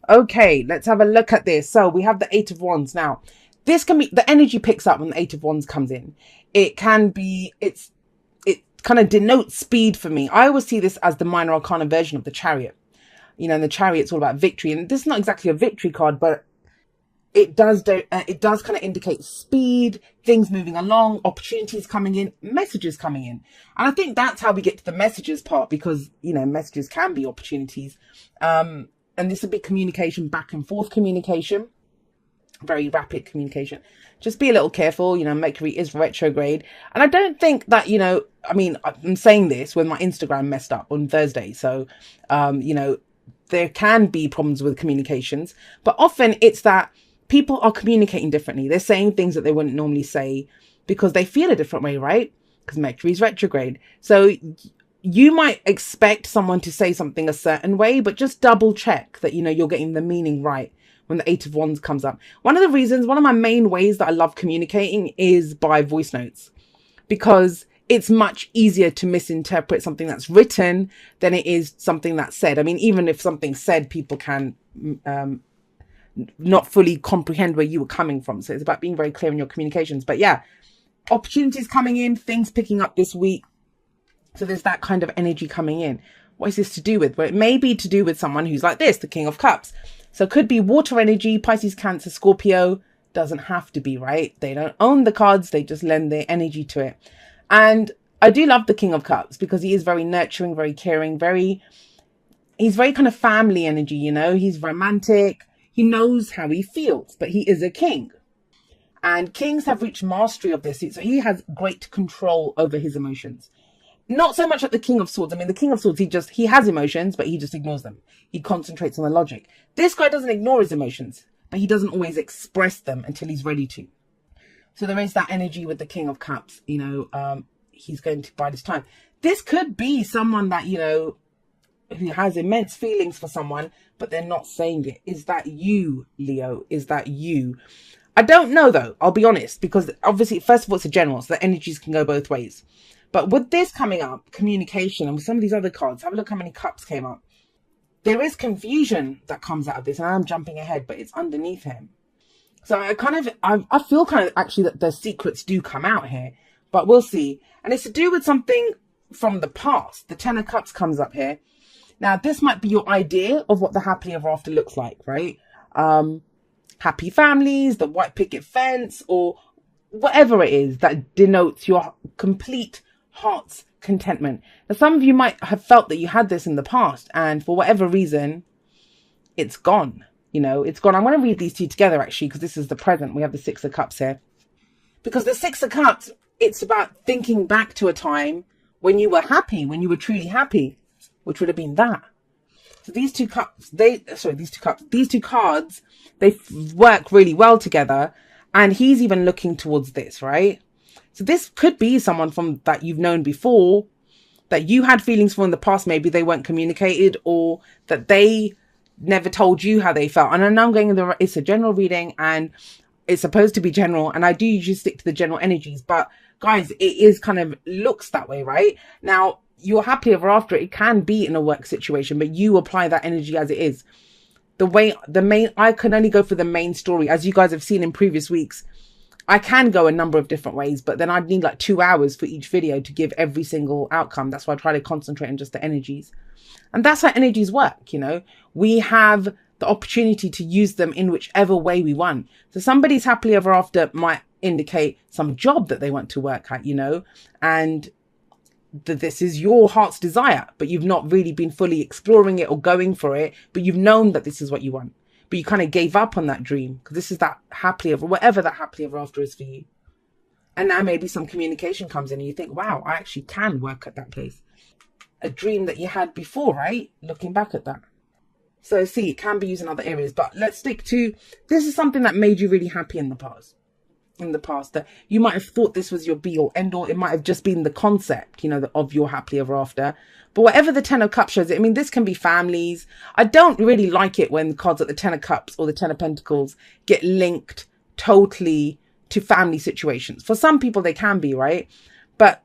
Okay, let's have a look at this. So we have the Eight of Wands. Now, this can be, the energy picks up when the Eight of Wands comes in. It can be, it kind of denotes speed for me. I always see this as the minor arcana version of the Chariot. You know, and the Chariot's all about victory. And this is not exactly a victory card, but it does kind of indicate speed, things moving along, opportunities coming in, messages coming in. And I think that's how we get to the messages part, because, you know, messages can be opportunities. And this would be communication, back and forth communication, very rapid communication. Just be a little careful. You know, Mercury is retrograde. And I don't think that, you know, I mean, I'm saying this when my Instagram messed up on Thursday. So, you know, there can be problems with communications, but often it's that people are communicating differently. They're saying things that they wouldn't normally say because they feel a different way, right? Because Mercury is retrograde. So you might expect someone to say something a certain way, but just double check that, you know, you're getting the meaning right when the Eight of Wands comes up. One of my main ways that I love communicating is by voice notes, because it's much easier to misinterpret something that's written than it is something that's said. I mean, even if something's said, people can not fully comprehend where you were coming from. So it's about being very clear in your communications. But yeah, opportunities coming in, things picking up this week. So there's that kind of energy coming in. What is this to do with? Well, it may be to do with someone who's like this, the King of Cups. So it could be water energy, Pisces, Cancer, Scorpio. Doesn't have to be, right? They don't own the cards. They just lend their energy to it. And I do love the King of Cups because he is very nurturing, very caring, he's very kind of family energy, you know, he's romantic. He knows how he feels, but he is a king. And kings have reached mastery of this. So he has great control over his emotions. Not so much like the King of Swords. I mean, the King of Swords, he has emotions, but he just ignores them. He concentrates on the logic. This guy doesn't ignore his emotions, but he doesn't always express them until he's ready to. So there is that energy with the King of Cups, you know, he's going to bide his time. This could be someone that, you know, who has immense feelings for someone, but they're not saying it. Is that you, Leo? Is that you? I don't know, though. I'll be honest, because obviously, first of all, it's a general, so the energies can go both ways. But with this coming up, communication, and with some of these other cards, have a look how many cups came up. There is confusion that comes out of this, and I'm jumping ahead, but it's underneath him. So I feel kind of actually that the secrets do come out here, but we'll see. And it's to do with something from the past. The Ten of Cups comes up here. Now, this might be your idea of what the happily ever after looks like, right? Happy families, the white picket fence, or whatever it is that denotes your complete heart's contentment. Now, some of you might have felt that you had this in the past, and for whatever reason, it's gone. You know, it's gone. I'm going to read these two together, actually, because this is the present. We have the Six of Cups here. Because the Six of Cups, it's about thinking back to a time when you were happy, when you were truly happy, which would have been that. So these two cards, they work really well together. And he's even looking towards this, right? So this could be someone from that you've known before, that you had feelings for in the past. Maybe they weren't communicated, or that they never told you how they felt. And I know I'm going it's a general reading, and it's supposed to be general, and I do usually stick to the general energies, but guys, it is kind of looks that way, right? Now, you're happy ever after, it can be in a work situation, but you apply that energy as it is. I can only go for the main story. As you guys have seen in previous weeks, I can go a number of different ways, but then I'd need like 2 hours for each video to give every single outcome. That's why I try to concentrate on just the energies. And that's how energies work, you know. We have the opportunity to use them in whichever way we want. So somebody's happily ever after might indicate some job that they want to work at, you know, and that this is your heart's desire, but you've not really been fully exploring it or going for it, but you've known that this is what you want, but you kind of gave up on that dream because this is that happily ever, whatever that happily ever after is for you. And now maybe some communication comes in and you think, wow, I actually can work at that place. A dream that you had before, right? Looking back at that. So see, it can be used in other areas, but let's stick to, this is something that made you really happy in the past. That you might have thought this was your be all end all. It might have just been the concept, you know, of your happily ever after. But whatever the Ten of Cups shows, I mean, this can be families. I don't really like it when cards like the Ten of Cups or the Ten of Pentacles get linked totally to family situations. For some people, they can be, right? But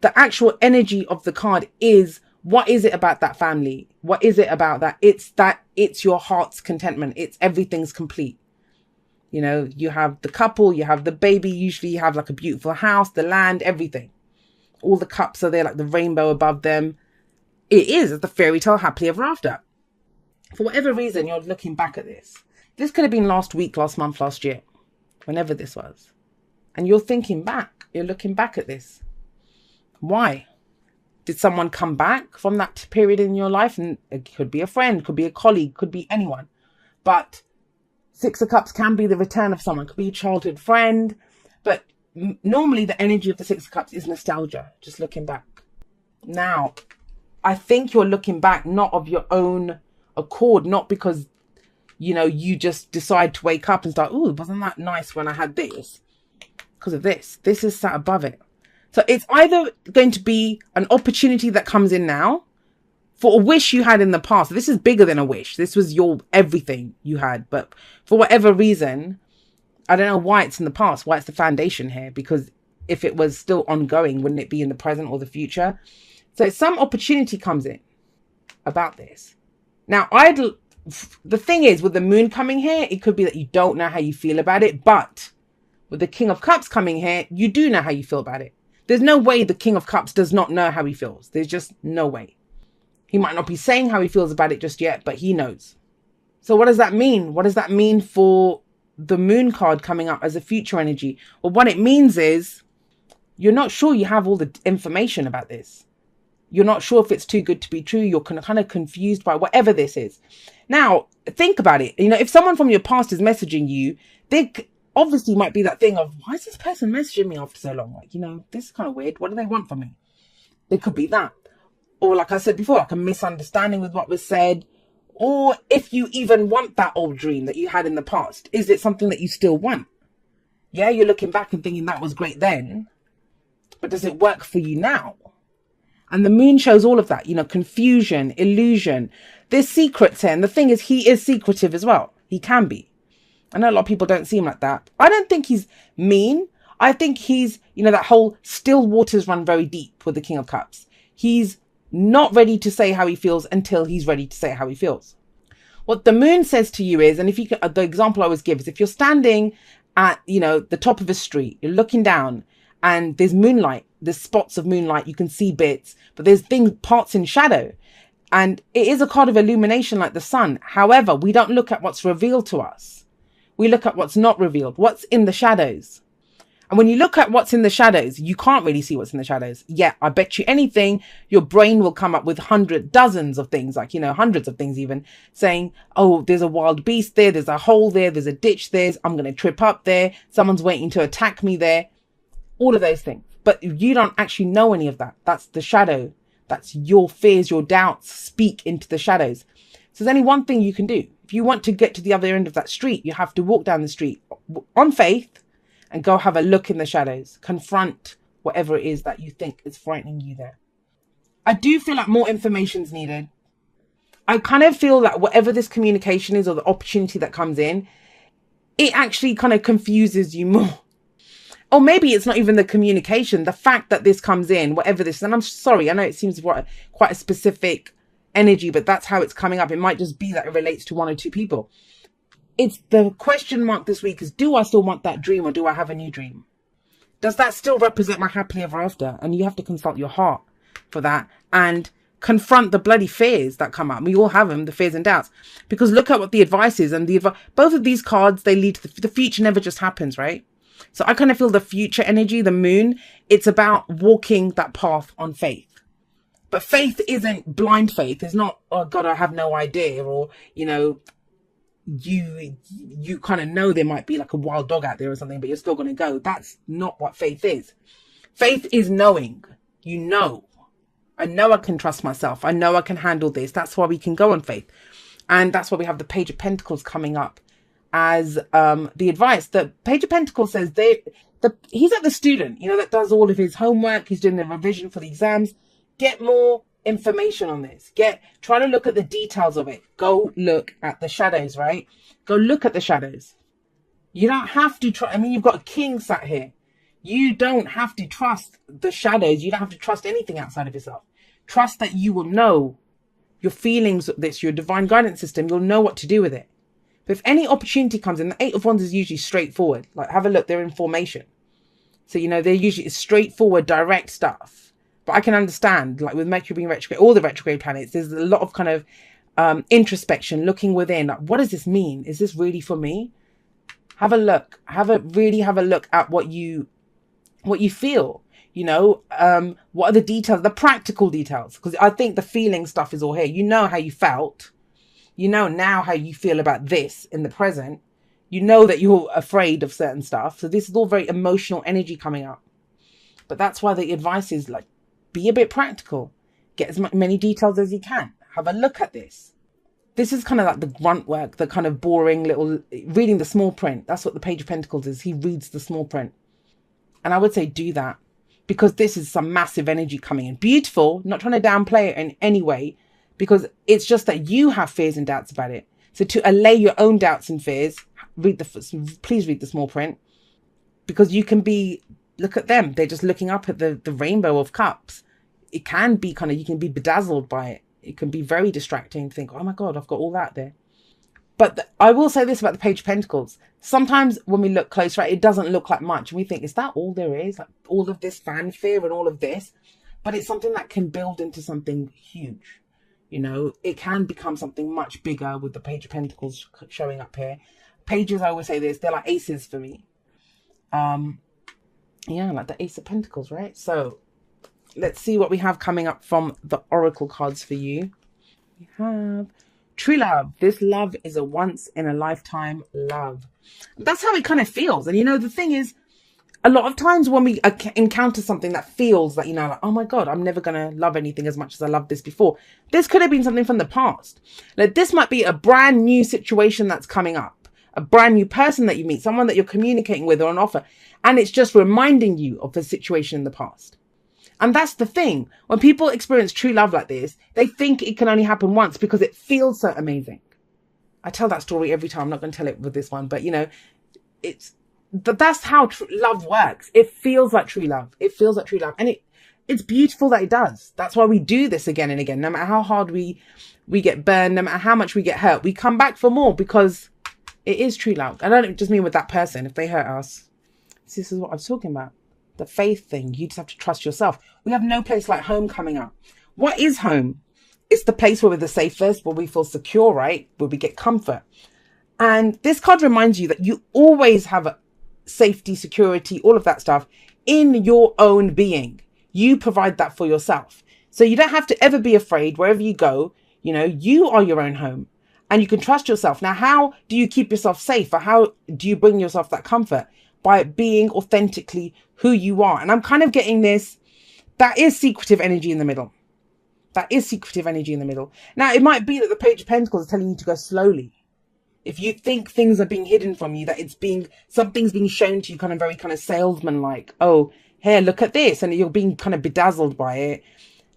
the actual energy of the card is What is it about that family? What is it about that? It's your heart's contentment. It's everything's complete. You know, you have the couple, you have the baby, usually you have like a beautiful house, the land, everything. All the cups are there, like the rainbow above them. It is the fairy tale happily ever after. For whatever reason, you're looking back at this. This could have been last week, last month, last year, whenever this was. And you're thinking back, you're looking back at this. Why? Did someone come back from that period in your life? And it could be a friend, could be a colleague, could be anyone. But Six of Cups can be the return of someone, could be a childhood friend. But normally the energy of the Six of Cups is nostalgia, just looking back. Now, I think you're looking back not of your own accord, not because, you know, you just decide to wake up and start, ooh, wasn't that nice when I had this? Because of this. This is sat above it. So it's either going to be an opportunity that comes in now for a wish you had in the past. This is bigger than a wish. This was your everything you had. But for whatever reason, I don't know why it's in the past, why it's the foundation here. Because if it was still ongoing, wouldn't it be in the present or the future? So some opportunity comes in about this. Now, the thing is, with the moon coming here, it could be that you don't know how you feel about it. But with the King of Cups coming here, you do know how you feel about it. There's no way the King of Cups does not know how he feels. There's just no way. He might not be saying how he feels about it just yet, but he knows. So what does that mean? What does that mean for the moon card coming up as a future energy? Well, what it means is you're not sure you have all the information about this. You're not sure if it's too good to be true. You're kind of confused by whatever this is. Now, think about it. You know, if someone from your past is messaging you, they obviously might be that thing of, why is this person messaging me after so long? Like, you know, this is kind of weird. What do they want from me? It could be that. Or like I said before, like a misunderstanding with what was said. Or if you even want that old dream that you had in the past, is it something that you still want? Yeah, you're looking back and thinking that was great then, but does it work for you now? And the moon shows all of that, you know, confusion, illusion. There's secrets here. And the thing is, he is secretive as well. He can be. I know a lot of people don't see him like that. I don't think he's mean. I think he's, you know, that whole still waters run very deep with the King of Cups. He's not ready to say how he feels until he's ready to say how he feels. What the moon says to you is, and if you can, the example I always give is if you're standing at, you know, the top of a street, you're looking down and there's moonlight, there's spots of moonlight, you can see bits, but there's parts in shadow. And it is a card of illumination like the sun. However, we don't look at what's revealed to us. We look at what's not revealed, what's in the shadows. And when you look at what's in the shadows, you can't really see what's in the shadows. Yeah, I bet you anything, your brain will come up with dozens of things, like, you know, hundreds of things even, saying, oh, there's a wild beast there, there's a hole there, there's a ditch there, I'm going to trip up there, someone's waiting to attack me there. All of those things. But you don't actually know any of that. That's the shadow. That's your fears, your doubts speak into the shadows. So there's only one thing you can do. If you want to get to the other end of that street, you have to walk down the street on faith and go have a look in the shadows. Confront whatever it is that you think is frightening you there. I do feel like more information is needed. I kind of feel that whatever this communication is or the opportunity that comes in, it actually kind of confuses you more. Or maybe it's not even the communication, the fact that this comes in, whatever this is. And I'm sorry, I know it seems quite a specific energy, but that's how it's coming up. It might just be that it relates to one or two people. It's the question mark this week is, do I still want that dream or do I have a new dream? Does that still represent my happily ever after? And you have to consult your heart for that and confront the bloody fears that come up. We all have them, the fears and doubts. Because look at what the advice is. And both of these cards, they lead to the future never just happens, right? So I kind of feel the future energy, the moon, it's about walking that path on faith. But faith isn't blind faith. It's not, oh God, I have no idea. Or, you know, you kind of know there might be like a wild dog out there or something, but you're still going to go. That's not what faith is. Faith is knowing, you know, I know I can trust myself. I know I can handle this. That's why we can go on faith. And that's why we have the Page of Pentacles coming up as the advice. The Page of Pentacles says he's like the student, you know, that does all of his homework. He's doing the revision for the exams. Get more information on this. Try to look at the details of it. Go look at the shadows, right? Go look at the shadows. You don't have to try. I mean, you've got a king sat here. You don't have to trust the shadows. You don't have to trust anything outside of yourself. Trust that you will know your feelings of this, your divine guidance system, you'll know what to do with it. But if any opportunity comes in, the Eight of Wands is usually straightforward. Like, have a look, they're in formation. So, you know, they're usually straightforward, direct stuff. But I can understand, like with Mercury being retrograde, all the retrograde planets, there's a lot of kind of introspection, looking within. Like, what does this mean? Is this really for me? Have a look. Really have a look at what you feel. You know, what are the details, the practical details? Because I think the feeling stuff is all here. You know how you felt. You know now how you feel about this in the present. You know that you're afraid of certain stuff. So this is all very emotional energy coming up. But that's why the advice is, like, be a bit practical. Get as many details as you can. Have a look at this. This is kind of like the grunt work, the kind of boring little, reading the small print. That's what the Page of Pentacles is. He reads the small print. And I would say do that, because this is some massive energy coming in. Beautiful, not trying to downplay it in any way, because it's just that you have fears and doubts about it. So to allay your own doubts and fears, please read the small print, because you can be, look at them. They're just looking up at the rainbow of cups. It can be kind of, you can be bedazzled by it. It can be very distracting to think, oh my God, I've got all that there. But I will say this about the Page of Pentacles. Sometimes when we look close, right, it doesn't look like much. And we think, is that all there is? Like all of this fanfare and all of this? But it's something that can build into something huge. You know, it can become something much bigger with the Page of Pentacles showing up here. Pages, I always say this, they're like aces for me. Yeah, like the Ace of Pentacles, right? So let's see what we have coming up from the Oracle cards for you. We have true love. This love is a once in a lifetime love. That's how it kind of feels. And you know, the thing is, a lot of times when we encounter something that feels like, you know, like, oh my God, I'm never going to love anything as much as I loved this before. This could have been something from the past. Like, this might be a brand new situation that's coming up, a brand new person that you meet, someone that you're communicating with or on offer. And it's just reminding you of the situation in the past. And that's the thing. When people experience true love like this, they think it can only happen once because it feels so amazing. I tell that story every time. I'm not going to tell it with this one, but you know, that's how love works. It feels like true love. It feels like true love. And it's beautiful that it does. That's why we do this again and again. No matter how hard we get burned, no matter how much we get hurt, we come back for more because it is true love. I don't just mean with that person. If they hurt us, this is what I was talking about. The faith thing. You just have to trust yourself. We have no place like home coming up. What is home? It's the place where we're the safest, where we feel secure, right? Where we get comfort. And this card reminds you that you always have a safety, security, all of that stuff in your own being. You provide that for yourself. So you don't have to ever be afraid wherever you go. You know, you are your own home and you can trust yourself. Now, how do you keep yourself safe, or how do you bring yourself that comfort? By being authentically who you are. And I'm kind of getting this, that is secretive energy in the middle. That is secretive energy in the middle. Now, it might be that the Page of Pentacles is telling you to go slowly. If you think things are being hidden from you, that something's being shown to you kind of very kind of salesman-like. Oh, here, look at this. And you're being kind of bedazzled by it.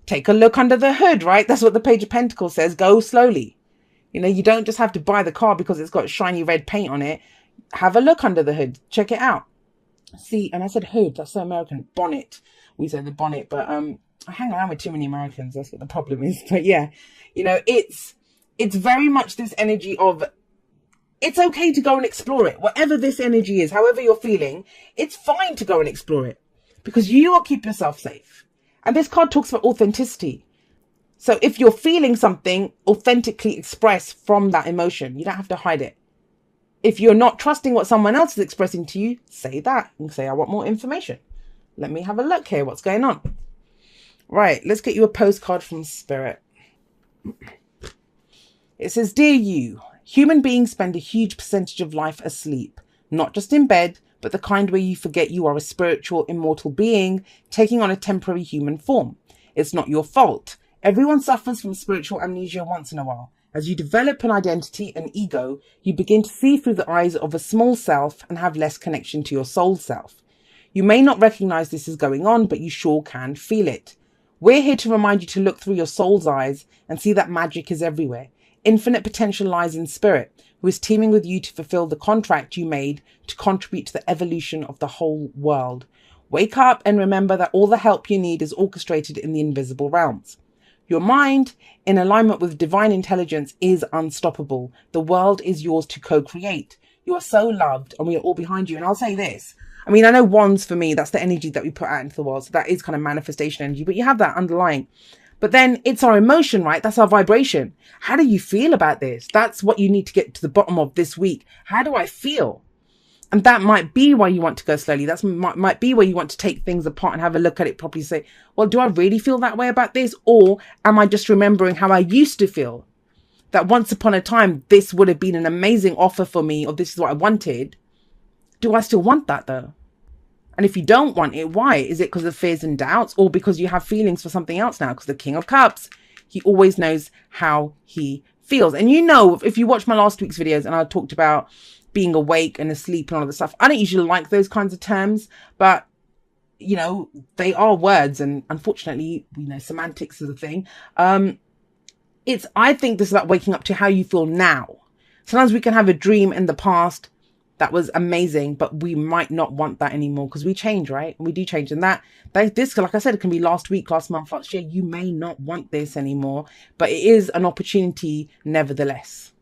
Take a look under the hood, right? That's what the Page of Pentacles says. Go slowly. You know, you don't just have to buy the car because it's got shiny red paint on it. Have a look under the hood. Check it out. See, and I said hood. That's so American. Bonnet. We say the bonnet, but I hang around with too many Americans. That's what the problem is. But yeah, you know, it's very much this energy of, it's okay to go and explore it. Whatever this energy is, however you're feeling, it's fine to go and explore it because you will keep yourself safe. And this card talks about authenticity. So if you're feeling something, authentically express from that emotion. You don't have to hide it. If you're not trusting what someone else is expressing to you, say that and say, I want more information. Let me have a look here. What's going on? Right. Let's get you a postcard from Spirit. It says, Dear you, human beings spend a huge percentage of life asleep, not just in bed, but the kind where you forget you are a spiritual, immortal being taking on a temporary human form. It's not your fault. Everyone suffers from spiritual amnesia once in a while. As you develop an identity, an ego, you begin to see through the eyes of a small self and have less connection to your soul self. You may not recognize this is going on, but you sure can feel it. We're here to remind you to look through your soul's eyes and see that magic is everywhere. Infinite potential lies in Spirit, who is teaming with you to fulfill the contract you made to contribute to the evolution of the whole world. Wake up and remember that all the help you need is orchestrated in the invisible realms. Your mind, in alignment with divine intelligence, is unstoppable. The world is yours to co-create. You are so loved, and we are all behind you. And I'll say this. I mean, I know wands for me, that's the energy that we put out into the world. So that is kind of manifestation energy, but you have that underlying. But then it's our emotion, right? That's our vibration. How do you feel about this? That's what you need to get to the bottom of this week. How do I feel? And that might be why you want to go slowly. That might be where you want to take things apart and have a look at it properly. Say, well, do I really feel that way about this? Or am I just remembering how I used to feel? That once upon a time, this would have been an amazing offer for me, or this is what I wanted. Do I still want that though? And if you don't want it, why? Is it because of fears and doubts, or because you have feelings for something else now? Because the King of Cups, he always knows how he feels. And you know, if you watch my last week's videos and I talked about being awake and asleep and all of the stuff, I don't usually like those kinds of terms, but you know, they are words, and unfortunately, you know, semantics is a thing. I think this is about waking up to how you feel now. Sometimes we can have a dream in the past that was amazing, but we might not want that anymore because we change, right? We do change. And this, like I said, it can be last week, last month, last year. You may not want this anymore, but it is an opportunity nevertheless.